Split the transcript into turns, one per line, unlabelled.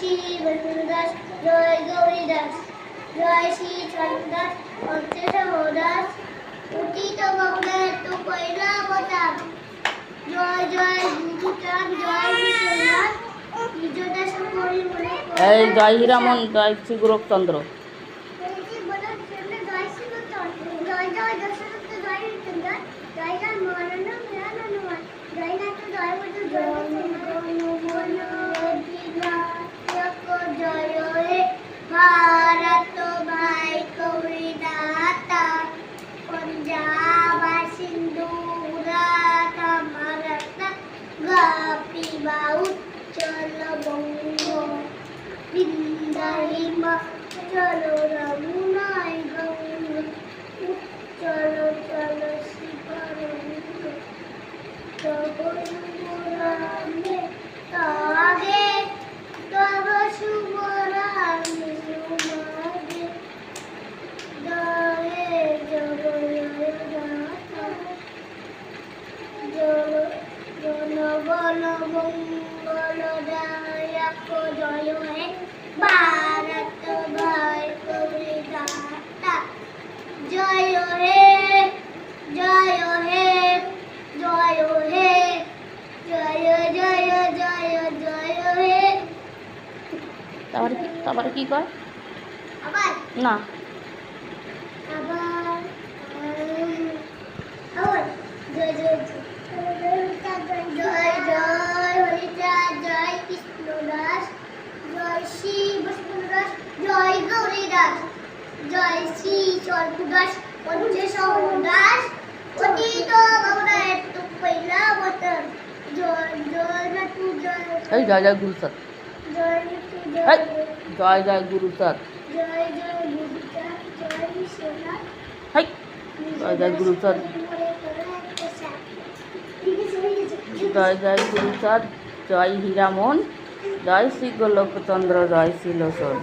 শ্রী বিষ্ণু দাস, জয় গৌরী দাস, জয় শ্রী চন্দ্র দাস, পঞ্চসহ দাস, পতিত গঙ্গায় তো পয়লা অবতার, জয় জয় গুরুচাঁদ, জয় বিশ্বনাথ, বিজয় সকরি মনে
এই জয় হীরামন, জয় শ্রী গোরখচন্দ্র।
জয় জয় দশরথ, জয় হরিচন্দ্র, জয় রাম মহানন্দ হনুমান, জয় নাথ, জয় বুদ্ধ, জয় জয় হে ভারত ভাই কৌরি দাতা, পঞ্জাব সিন্ধু রাধা ভারত গাপিবা উচ্চল বঙ্গ, বৃন্দা হিমাচল রমুনায় গঙ্গ, উচ্চল চল শিবরঙ্গ, তব শুভরামে তাগে, তব শুভরামে সুমাগে, জয় জয় দাতা, জনগণ মঙ্গলদায়ক, জয় হে ভারত ভাই কৌরি দাতা, জয় হে জয় হে জয় হে জয় জয় জয় জয় হে।
তারপরে কি কয়?
আবার
না,
আবার আবার জয় জয় জয় জয় হরিচাঁদ, জয় কৃষ্ণ দাস, জয় শ্রী বিষ্ণু দাস, জয় গৌরী দাস, জয় শ্রী চন্দ্র দাস, পঞ্চসহ দাস, পতিত গঙ্গায় তো পয়লা অবতার, জয় জয় নাথ, জয়
এই জয় জয় গুরুচাঁদ,
জয় নাথ,
এই জয় জয় গুরুচাঁদ,
জয় জয় গুরুচাঁদ, জয় বিশ্বনাথ,
এই জয় জয় গুরুচাঁদ, জয় জয় গুরুচাঁদ, জয় হীরামন, জয় শ্রী গোলকচন্দ্র, জয় শ্রী লোচন।